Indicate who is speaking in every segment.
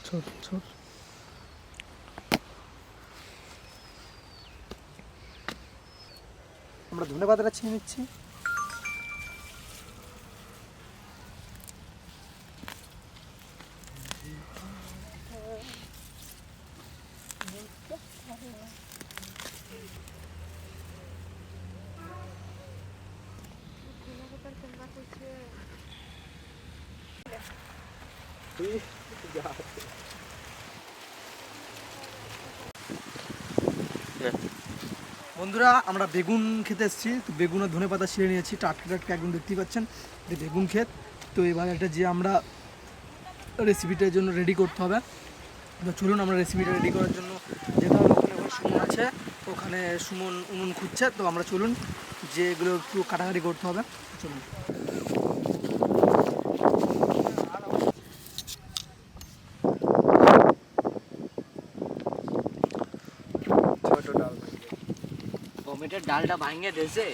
Speaker 1: ছোট ছোট আমরা ধনেপাতাটা ছিঁড়ে নিচ্ছি। বন্ধুরা আমরা বেগুন খেতে এসেছি, তো বেগুন আর ধনেপাতা ছিঁড়ে নিয়েছি, টাটকা টাটকা একদম দেখতেই পাচ্ছেন বেগুন ক্ষেত। তো এবার এটা যে আমরা রেসিপিটার জন্য রেডি করতে হবে, তো চলুন আমরা রেসিপিটা রেডি করার জন্য যেতে হবে। ওখানে সুমন আছে, ওখানে সুমন উনুন খুঁজছে, তো আমরা চলুন যে এগুলো একটু কাটাকাটি করতে হবে, চলুন।
Speaker 2: টমেটোর ডালটা ভাঙে দিয়েছে।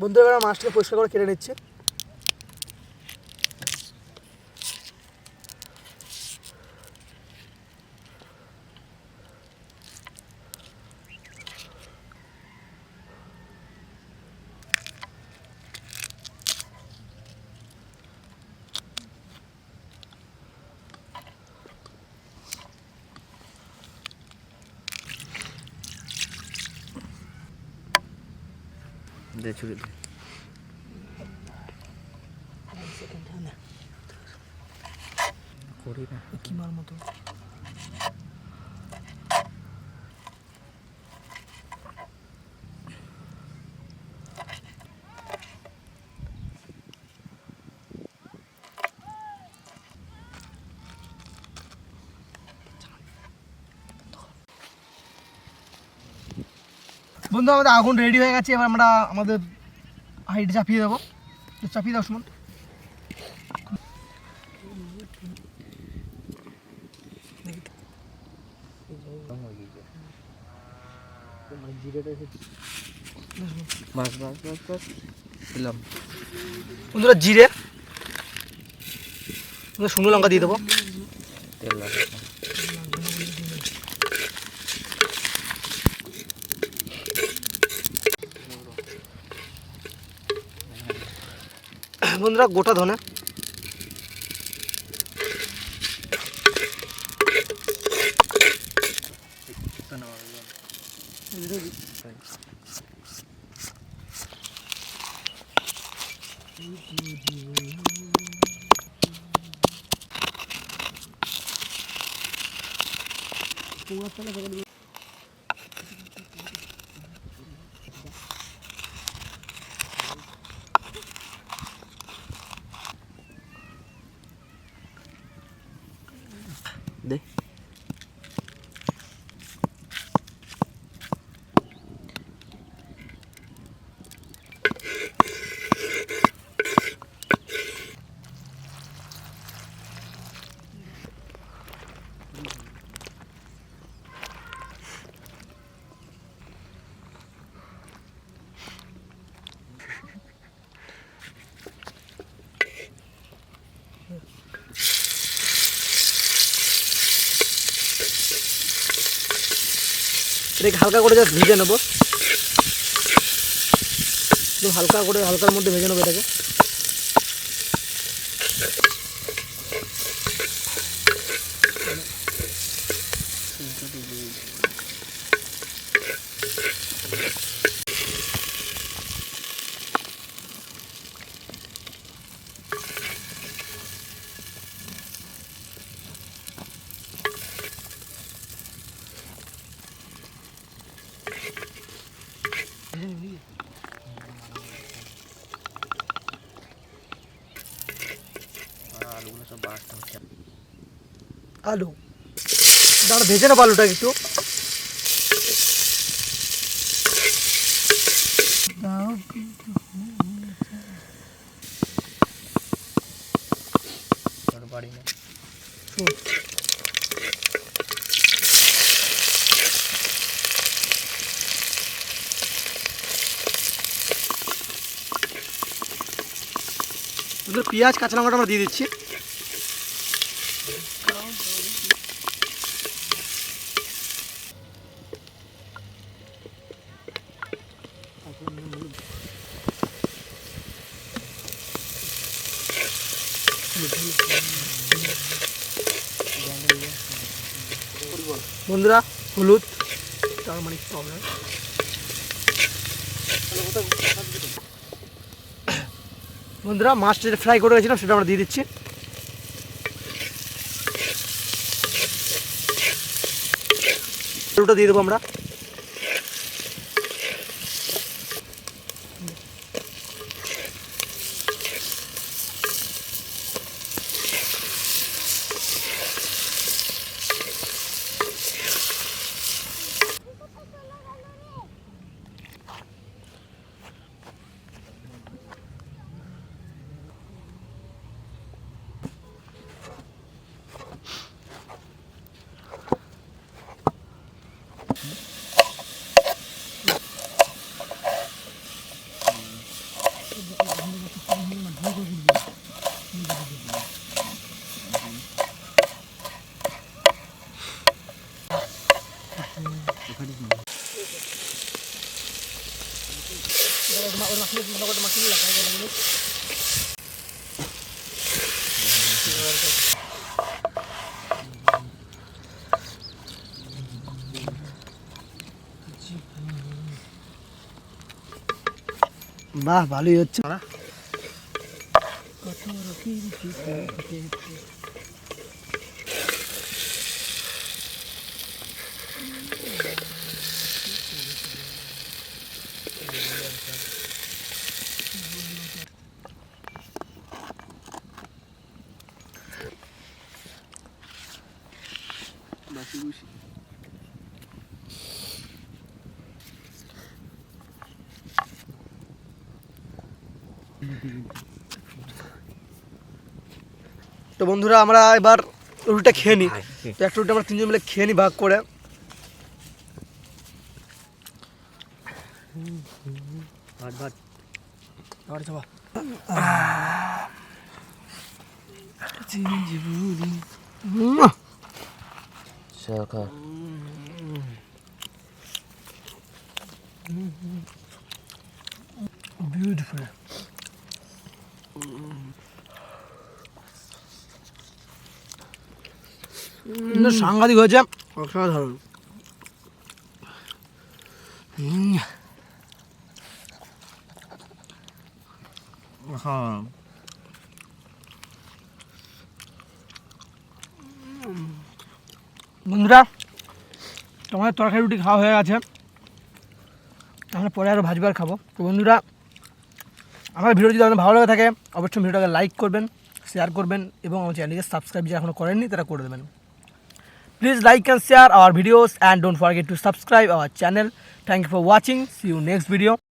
Speaker 1: বন্ধুরা এবার মাছটাকে পরিষ্কার করে কেটে নিচ্ছে।
Speaker 2: দে ছুরি দে। করি না
Speaker 1: কি মার মতো বন্ধু, আমাদের আগুন রেডি হয়ে গেছে। এবার আমরা আমাদের হাইট চাপিয়ে দেবো, চাপিয়ে দাও সুমন। বন্ধুরা জিরে, শুকনো লঙ্কা দিয়ে দেবো। বন্ধুরা গোটা ধনে,
Speaker 2: দে
Speaker 1: এটাকে হালকা করে জাস্ট ভেজে নেবো, হালকা করে হালকার মধ্যে ভেজে নেবো এটাকে।
Speaker 2: আলুগুলো সব বাড়তে হচ্ছে।
Speaker 1: আলু দাঁড়া ভেজে নেবো আলুটা একটু।
Speaker 2: বাড়ি না
Speaker 1: পেঁয়াজ কাঁচা লঙ্কাটা আমরা দিয়ে দিচ্ছি। বন্ধুরা হলুদ টারমারিক পাউডার, বন্ধুরা মাছটা যেটা ফ্রাই করে রেখেছিলাম সেটা আমরা দিয়ে দিচ্ছি। আলুটা দিয়ে দেবো আমরা। বাহ ভালোই হচ্ছে। তো বন্ধুরা আমরা এবার রুটিটা খেয়ে নিই। তো একটা রুটি আমরা তিনজন মিলে খেয়ে নিই ভাগ করে। বিউটিফুল। সাংঘাতিক হয়েছে, অসাধারণ।
Speaker 2: হ্যাঁ
Speaker 1: বন্ধুরা তোমাদের তরকারি রুটি খাওয়া হয়ে গেছে, আমরা পরে আরও ভাজবার খাবো। তো বন্ধুরা আমার ভিডিও যদি আপনার ভালো লাগে থাকে অবশ্যই ভিডিওটাকে লাইক করবেন, শেয়ার করবেন এবং আমার চ্যানেলকে সাবস্ক্রাইব যারা এখনও করেননি তারা করে দেবেন। Please like and share our videos and don't forget to subscribe our channel. Thank you for watching. See you next video.